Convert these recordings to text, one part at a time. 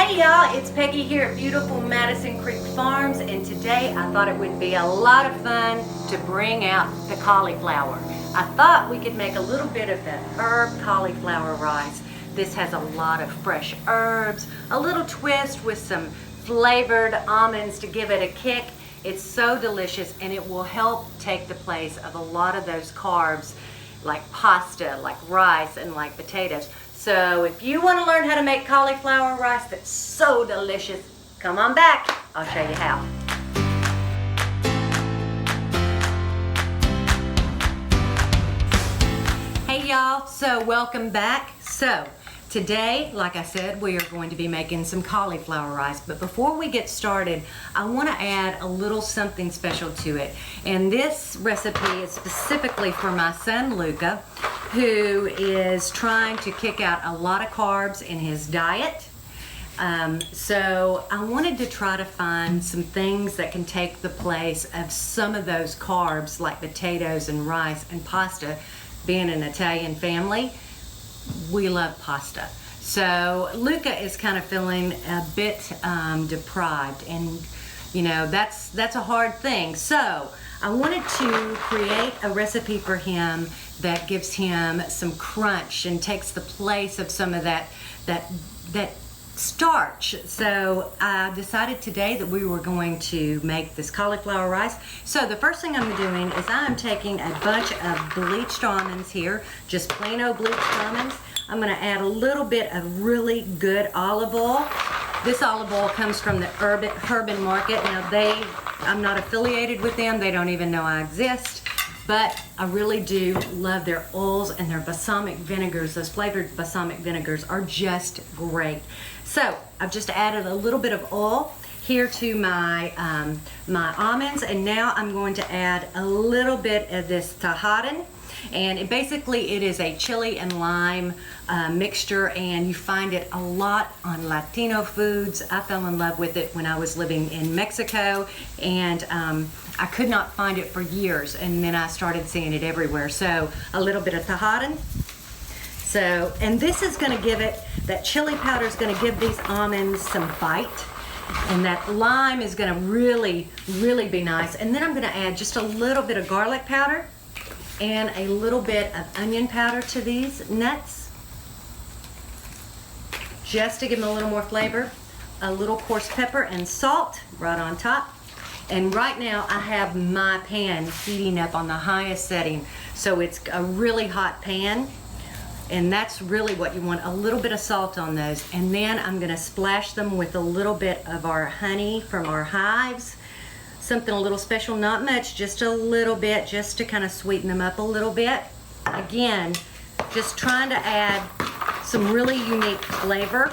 Hey y'all, it's Peggy here at beautiful Madison Creek Farms, and today I thought it would be a lot of fun to bring out the cauliflower. I thought we could make a little bit of the herb cauliflower rice. This has a lot of fresh herbs, a little twist with some flavored almonds to give it a kick. It's so delicious, and it will help take the place of a lot of those carbs like pasta, like rice, and like potatoes. So if you want to learn how to make cauliflower rice that's so delicious, come on back. I'll show you how. Hey y'all, so welcome back. So today, like I said, we are going to be making some cauliflower rice. But before we get started, I want to add a little something special to it. And this recipe is specifically for my son, Luca, who is trying to kick out a lot of carbs in his diet. So I wanted to try to find some things that can take the place of some of those carbs like potatoes and rice and pasta. Being an Italian family, we love pasta. So Luca is kind of feeling a bit deprived, and you know, that's a hard thing. So I wanted to create a recipe for him that gives him some crunch and takes the place of some of that starch. So I decided today that we were going to make this cauliflower rice. So the first thing I'm doing is I'm taking a bunch of bleached almonds here, just plain old bleached almonds. I'm going to add a little bit of really good olive oil. This olive oil comes from the Urban Market. Now I'm not affiliated with them. They don't even know I exist. But I really do love their oils, and their balsamic vinegars, those flavored balsamic vinegars are just great. So I've just added a little bit of oil here to my almonds, and now I'm going to add a little bit of this tajarin. And it is a chili and lime mixture, and you find it a lot on Latino foods. I fell in love with it when I was living in Mexico, and I could not find it for years, and then I started seeing it everywhere. So a little bit of tajarin. So, and this is going to give it, that chili powder is going to give these almonds some bite, and that lime is going to really, really be nice. And then I'm going to add just a little bit of garlic powder and a little bit of onion powder to these nuts, just to give them a little more flavor. A little coarse pepper and salt right on top. And right now I have my pan heating up on the highest setting, so it's a really hot pan, and that's really what you want, a little bit of salt on those. And then I'm going to splash them with a little bit of our honey from our hives. Something a little special, not much, just a little bit, just to kind of sweeten them up a little bit. Again, just trying to add some really unique flavor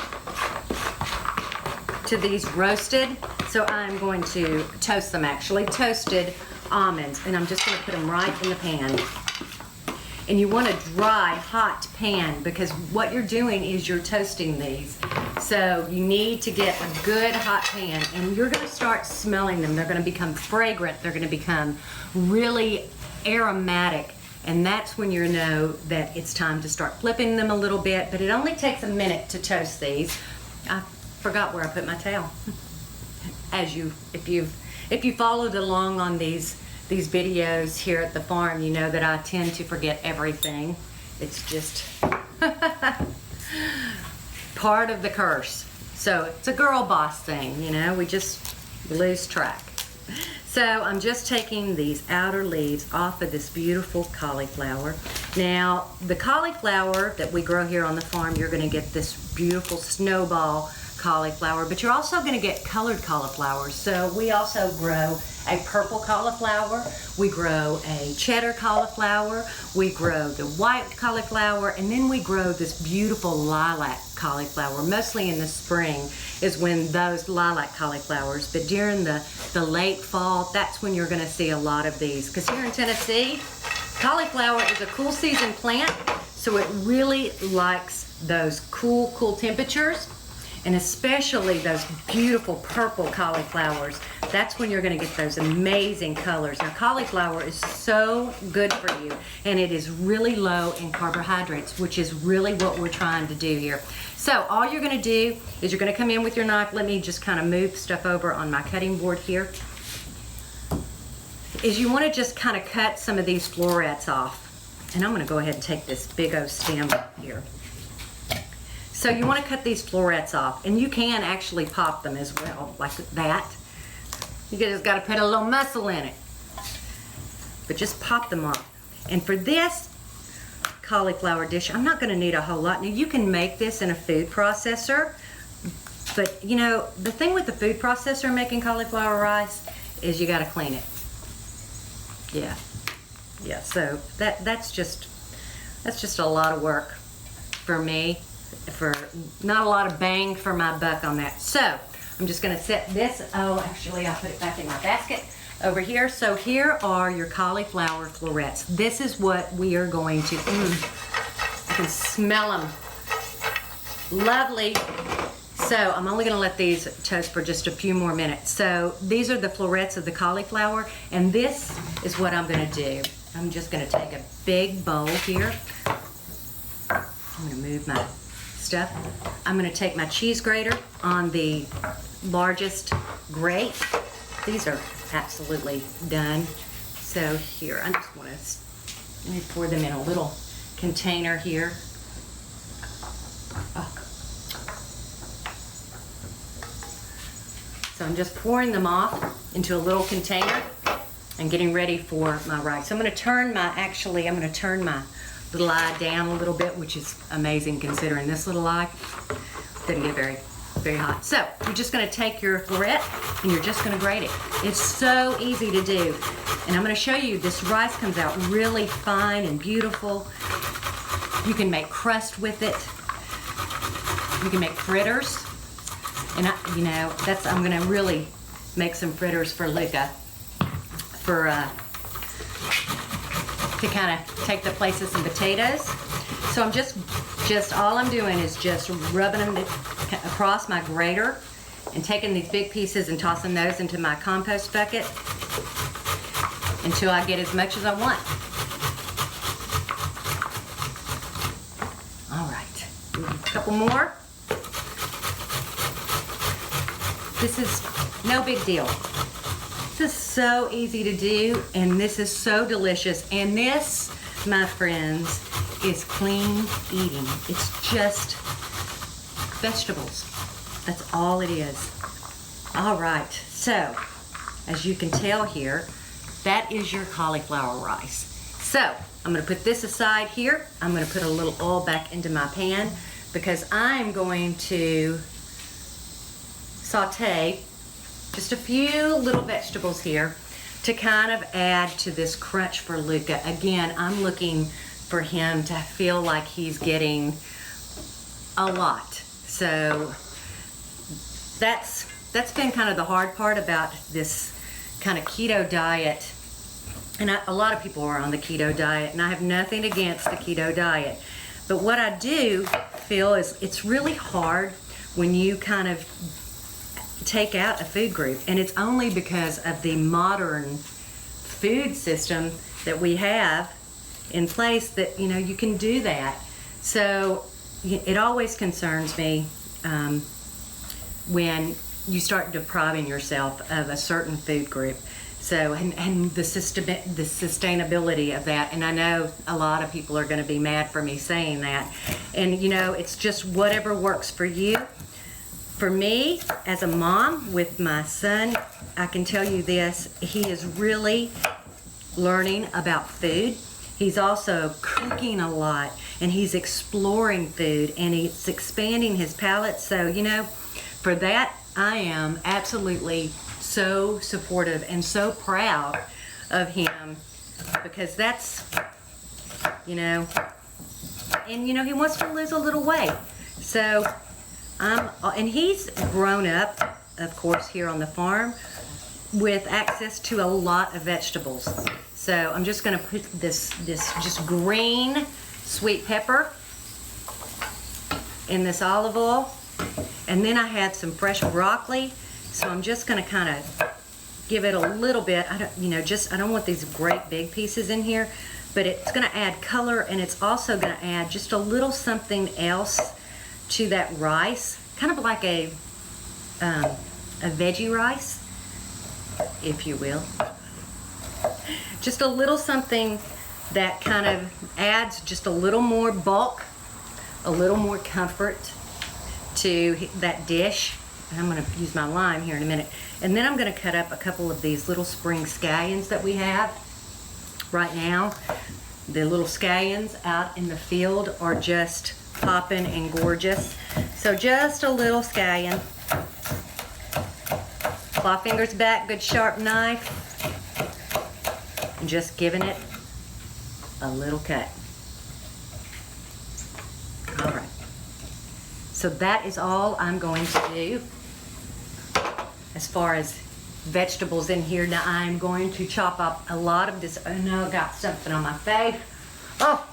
to these roasted. So I'm going to toast them, actually, toasted almonds, and I'm just going to put them right in the pan. And you want a dry, hot pan, because what you're doing is you're toasting these. So you need to get a good hot pan, and you're going to start smelling them. They're going to become fragrant. They're going to become really aromatic, and that's when you know that it's time to start flipping them a little bit. But it only takes a minute to toast these. I forgot where I put my towel. If you followed along on these videos here at the farm, you know that I tend to forget everything. It's just part of the curse. So it's a girl boss thing, you know, we just lose track. So I'm just taking these outer leaves off of this beautiful cauliflower. Now, the cauliflower that we grow here on the farm, you're going to get this beautiful snowball cauliflower, but you're also going to get colored cauliflowers. So we also grow a purple cauliflower, we grow a cheddar cauliflower, we grow the white cauliflower, and then we grow this beautiful lilac cauliflower. Mostly in the spring is when those lilac cauliflowers, but during the late fall, that's when you're going to see a lot of these. Because here in Tennessee, cauliflower is a cool season plant, so it really likes those cool temperatures. And especially those beautiful purple cauliflowers. that's when you're gonna get those amazing colors. Now, cauliflower is so good for you, and it is really low in carbohydrates, which is really what we're trying to do here. So all you're gonna do is you're gonna come in with your knife. Let me just kind of move stuff over on my cutting board here. Is you wanna just kind of cut some of these florets off. And I'm gonna go ahead and take this big old stem here. So you wanna cut these florets off, and you can actually pop them as well, like that. You just gotta put a little muscle in it. But just pop them off. And for this cauliflower dish, I'm not gonna need a whole lot. Now you can make this in a food processor, but you know, the thing with the food processor making cauliflower rice is you gotta clean it. Yeah, so that's just a lot of work for me, for not a lot of bang for my buck on that. So I'm just gonna set this, oh, actually I'll put it back in my basket over here. So here are your cauliflower florets. This is what we are going to, I can smell them. Lovely. So I'm only gonna let these toast for just a few more minutes. So these are the florets of the cauliflower, and this is what I'm gonna do. I'm just gonna take a big bowl here. I'm gonna move my stuff. I'm gonna take my cheese grater on the largest grate. These are absolutely done. So here, I just wanna, let me pour them in a little container here. Oh. So I'm just pouring them off into a little container and getting ready for my rice. I'm gonna turn my little eye down a little bit, which is amazing considering this little eye didn't get very, very hot. So you're just gonna take your floret and you're just gonna grate it. It's so easy to do. And I'm gonna show you, this rice comes out really fine and beautiful. You can make crust with it. You can make fritters. And I'm gonna really make some fritters for Luca, to kind of take the place of some potatoes. So I'm just all I'm doing is just rubbing them across my grater and taking these big pieces and tossing those into my compost bucket until I get as much as I want. All right, a couple more. This is no big deal. This is so easy to do, and this is so delicious. And this, my friends, is clean eating. It's just vegetables. That's all it is. All right, so as you can tell here, that is your cauliflower rice. So I'm gonna put this aside here. I'm gonna put a little oil back into my pan because I'm going to saute just a few little vegetables here to kind of add to this crunch for Luca. Again, I'm looking for him to feel like he's getting a lot. So that's been kind of the hard part about this kind of keto diet. And a lot of people are on the keto diet, and I have nothing against the keto diet. But what I do feel is it's really hard when you kind of take out a food group, and it's only because of the modern food system that we have in place that you can do that. So it always concerns me when you start depriving yourself of a certain food group. So and the sustainability of that, and I know a lot of people are going to be mad for me saying that, and it's just whatever works for you. For me, as a mom with my son, I can tell you this, he is really learning about food. He's also cooking a lot, and he's exploring food, and he's expanding his palate. So, for that, I am absolutely so supportive and so proud of him, because that's, and he wants to lose a little weight. So, and he's grown up, of course, here on the farm with access to a lot of vegetables. So I'm just going to put this just green sweet pepper in this olive oil, and then I had some fresh broccoli. So I'm just going to kind of give it a little bit. I don't want these great big pieces in here, but it's going to add color, and it's also going to add just a little something else to that rice, kind of like a veggie rice, if you will. Just a little something that kind of adds just a little more bulk, a little more comfort to that dish. And I'm going to use my lime here in a minute. And then I'm going to cut up a couple of these little spring scallions that we have right now. The little scallions out in the field are just popping and gorgeous. So just a little scallion. Claw fingers back, good sharp knife. And just giving it a little cut. All right. So that is all I'm going to do as far as vegetables in here. Now I'm going to chop up a lot of this. Oh no, I got something on my face. Oh,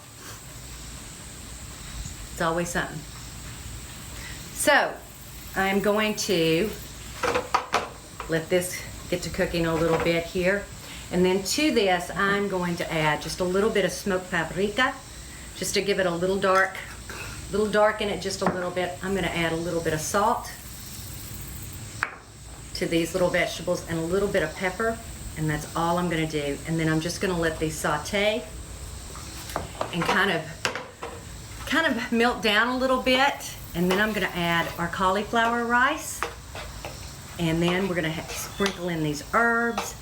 it's always something. So I'm going to let this get to cooking a little bit here. And then to this, I'm going to add just a little bit of smoked paprika, just to give it a little darken it just a little bit. I'm going to add a little bit of salt to these little vegetables and a little bit of pepper, and that's all I'm going to do. And then I'm just going to let these saute and kind of melt down a little bit. And then I'm going to add our cauliflower rice, and then we're going to sprinkle in these herbs,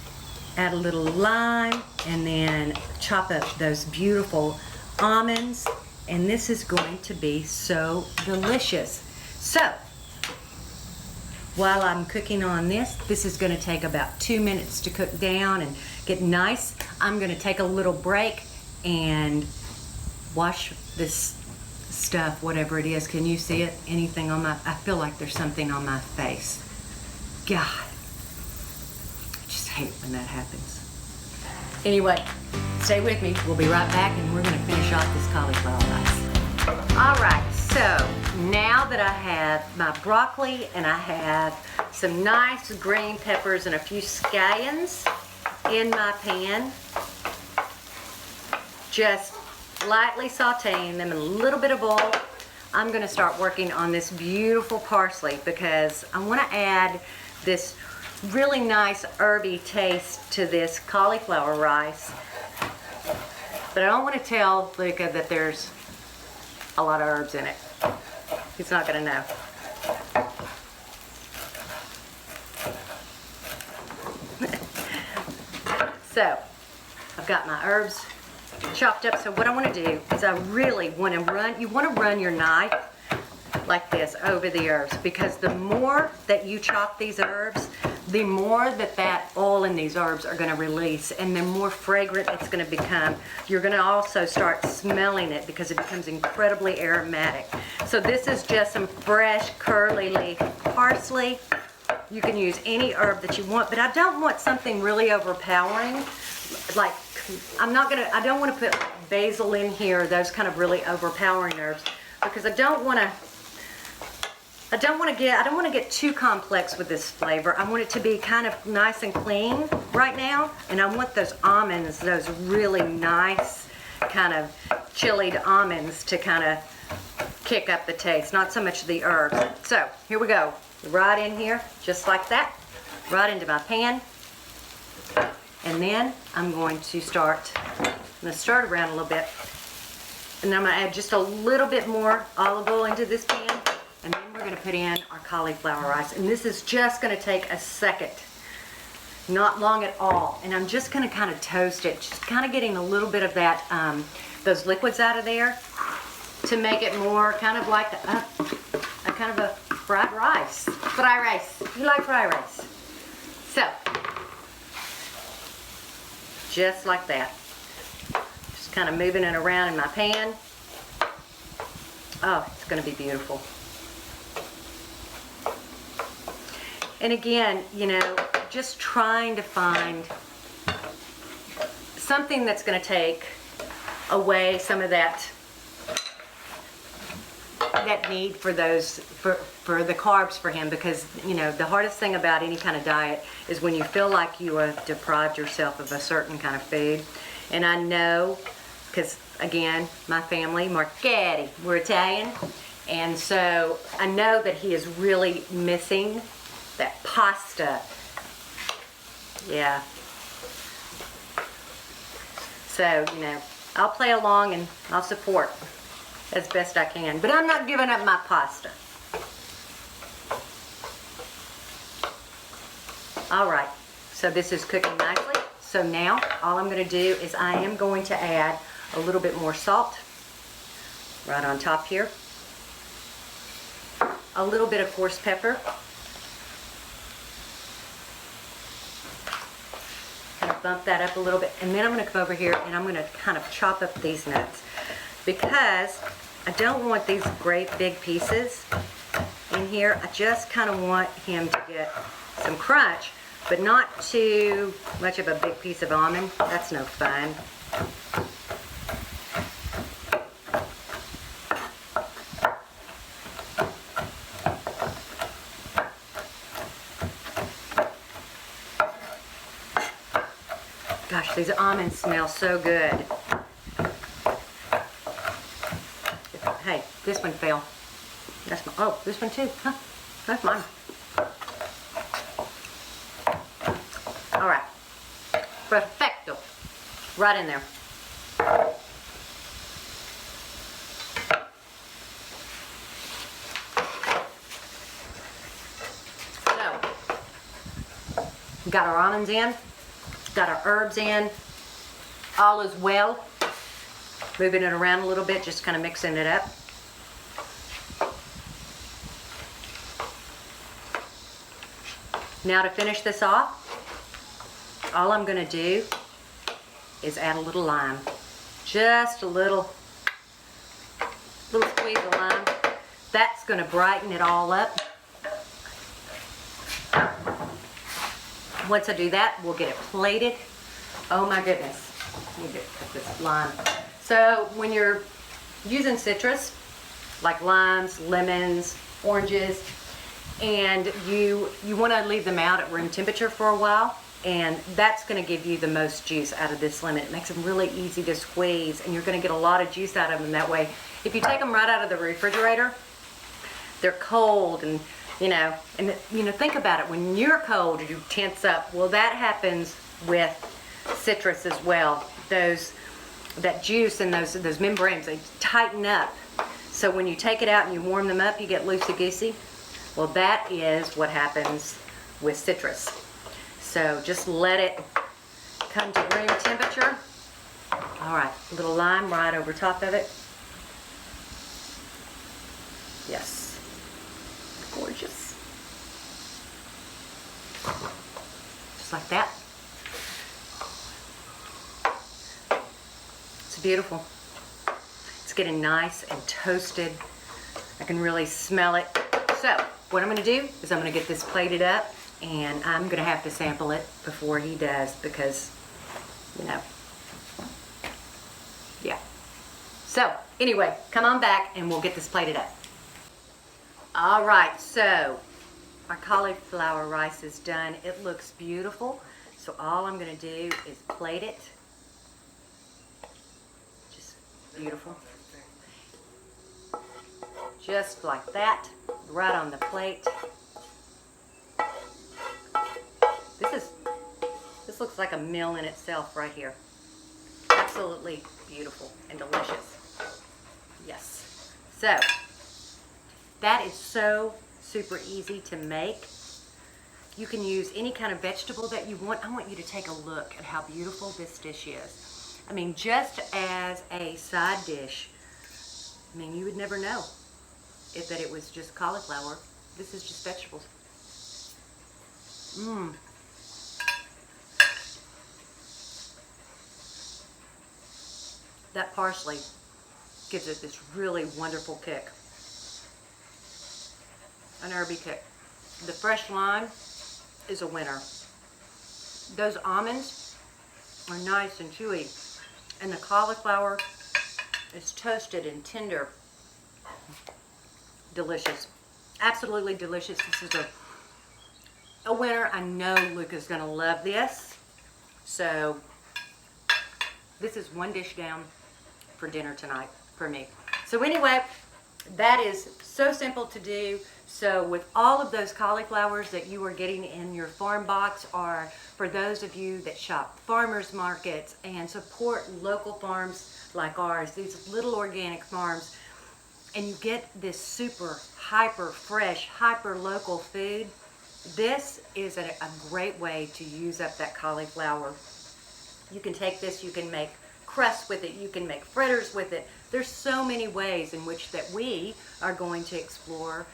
add a little lime, and then chop up those beautiful almonds. And this is going to be so delicious. So while I'm cooking on this is going to take about 2 minutes to cook down and get nice. I'm going to take a little break and wash this stuff, whatever it is. Can you see it? Anything on I feel like there's something on my face. God, I just hate when that happens. Anyway, stay with me. We'll be right back, and we're going to finish off this cauliflower rice. All right, so now that I have my broccoli and I have some nice green peppers and a few scallions in my pan, just lightly sauteing them in a little bit of oil, I'm going to start working on this beautiful parsley, because I want to add this really nice herby taste to this cauliflower rice. But I don't want to tell Luca that there's a lot of herbs in it. He's not going to know. So I've got my herbs chopped up. So what I want to do is I really want to run your knife like this over the herbs, because the more that you chop these herbs, the more that oil in these herbs are going to release, and the more fragrant it's going to become. You're going to also start smelling it, because it becomes incredibly aromatic. So this is just some fresh curly leaf parsley. You can use any herb that you want, but I don't want something really overpowering. Like, I don't want to put basil in here, those kind of really overpowering herbs, because I don't want to get too complex with this flavor. I want it to be kind of nice and clean right now, and I want those almonds, those really nice kind of chilled almonds, to kind of kick up the taste, not so much the herbs. So here we go, right in here, just like that, right into my pan. And then I'm going to start around a little bit, and then I'm going to add just a little bit more olive oil into this pan, and then we're going to put in our cauliflower rice. And this is just going to take a second, not long at all. And I'm just going to kind of toast it, just kind of getting a little bit of that, those liquids out of there, to make it more kind of like a kind of a fried rice. Fried rice. You like fried rice? So, just like that. Just kind of moving it around in my pan. Oh, it's going to be beautiful. And again, just trying to find something that's going to take away some of that that need for those for the carbs for him, because you know the hardest thing about any kind of diet is when you feel like you have deprived yourself of a certain kind of food. And I know, because again, my family, Marchetti, we're Italian, and so I know that he is really missing that pasta. Yeah. So, you know, I'll play along and I'll support as best I can. But I'm not giving up my pasta. Alright, so this is cooking nicely. So now, all I'm going to do is I am going to add a little bit more salt right on top here. A little bit of coarse pepper. Bump that up a little bit, and then I'm going to come over here and I'm going to kind of chop up these nuts, because I don't want these great big pieces in here. I just kind of want him to get some crunch, but not too much of a big piece of almond. That's no fun. Gosh, these almonds smell so good. Hey, this one fell. That's my, oh, this one too, huh? That's mine. All right, perfecto. Right in there. So, we got our almonds in. Got our herbs in, all is well. Moving it around a little bit, just kind of mixing it up. Now to finish this off, all I'm going to do is add a little lime. Just a little squeeze of lime. That's going to brighten it all up. Once I do that, we'll get it plated. Oh my goodness. Let me get this lime. So when you're using citrus, like limes, lemons, oranges, and you want to leave them out at room temperature for a while, and that's going to give you the most juice out of this lemon. It makes them really easy to squeeze, and you're going to get a lot of juice out of them that way. If you take them right out of the refrigerator, they're cold, and you know, think about it. When you're cold, you tense up. Well, that happens with citrus as well. That juice and those membranes, they tighten up. So when you take it out and you warm them up, you get loosey-goosey. Well, that is what happens with citrus. So just let it come to room temperature. All right, a little lime right over top of it. Yes. Gorgeous. Just like that. It's beautiful. It's getting nice and toasted. I can really smell it. So, what I'm going to do is I'm going to get this plated up, and I'm going to have to sample it before he does, because, you know, yeah. So, anyway, come on back and we'll get this plated up. All right, so our cauliflower rice is done. It looks beautiful. So all I'm going to do is plate it. Just beautiful. Just like that, right on the plate. This looks like a meal in itself right here. Absolutely beautiful and delicious. Yes. So, that is so super easy to make. You can use any kind of vegetable that you want. I want you to take a look at how beautiful this dish is. I mean, just as a side dish, I mean, you would never know that it was just cauliflower. This is just vegetables. Mmm. That parsley gives it this really wonderful kick. An herby kick. The fresh lime is a winner. Those almonds are nice and chewy, and the cauliflower is toasted and tender. delicious. Absolutely delicious. This is a winner. I know Luca's gonna love this. So this is one dish down for dinner tonight for me. So anyway, that is so simple to do. So with all of those cauliflowers that you are getting in your farm box, or for those of you that shop farmers markets and support local farms like ours, these little organic farms, and you get this super hyper fresh, hyper local food, this is a great way to use up that cauliflower. You can take this, you can make crust with it, you can make fritters with it. There's so many ways in which that we are going to explore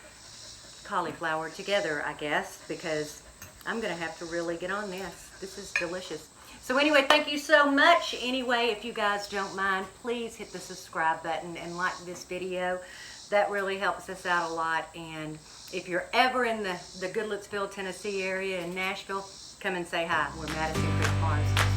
cauliflower together, I guess, because I'm gonna have to really get on this. This is delicious. So anyway, thank you so much. Anyway, if you guys don't mind, please hit the subscribe button and like this video. That really helps us out a lot. And if you're ever in the Goodlettsville, Tennessee area in Nashville, come and say hi. We're Madison Creek Farms.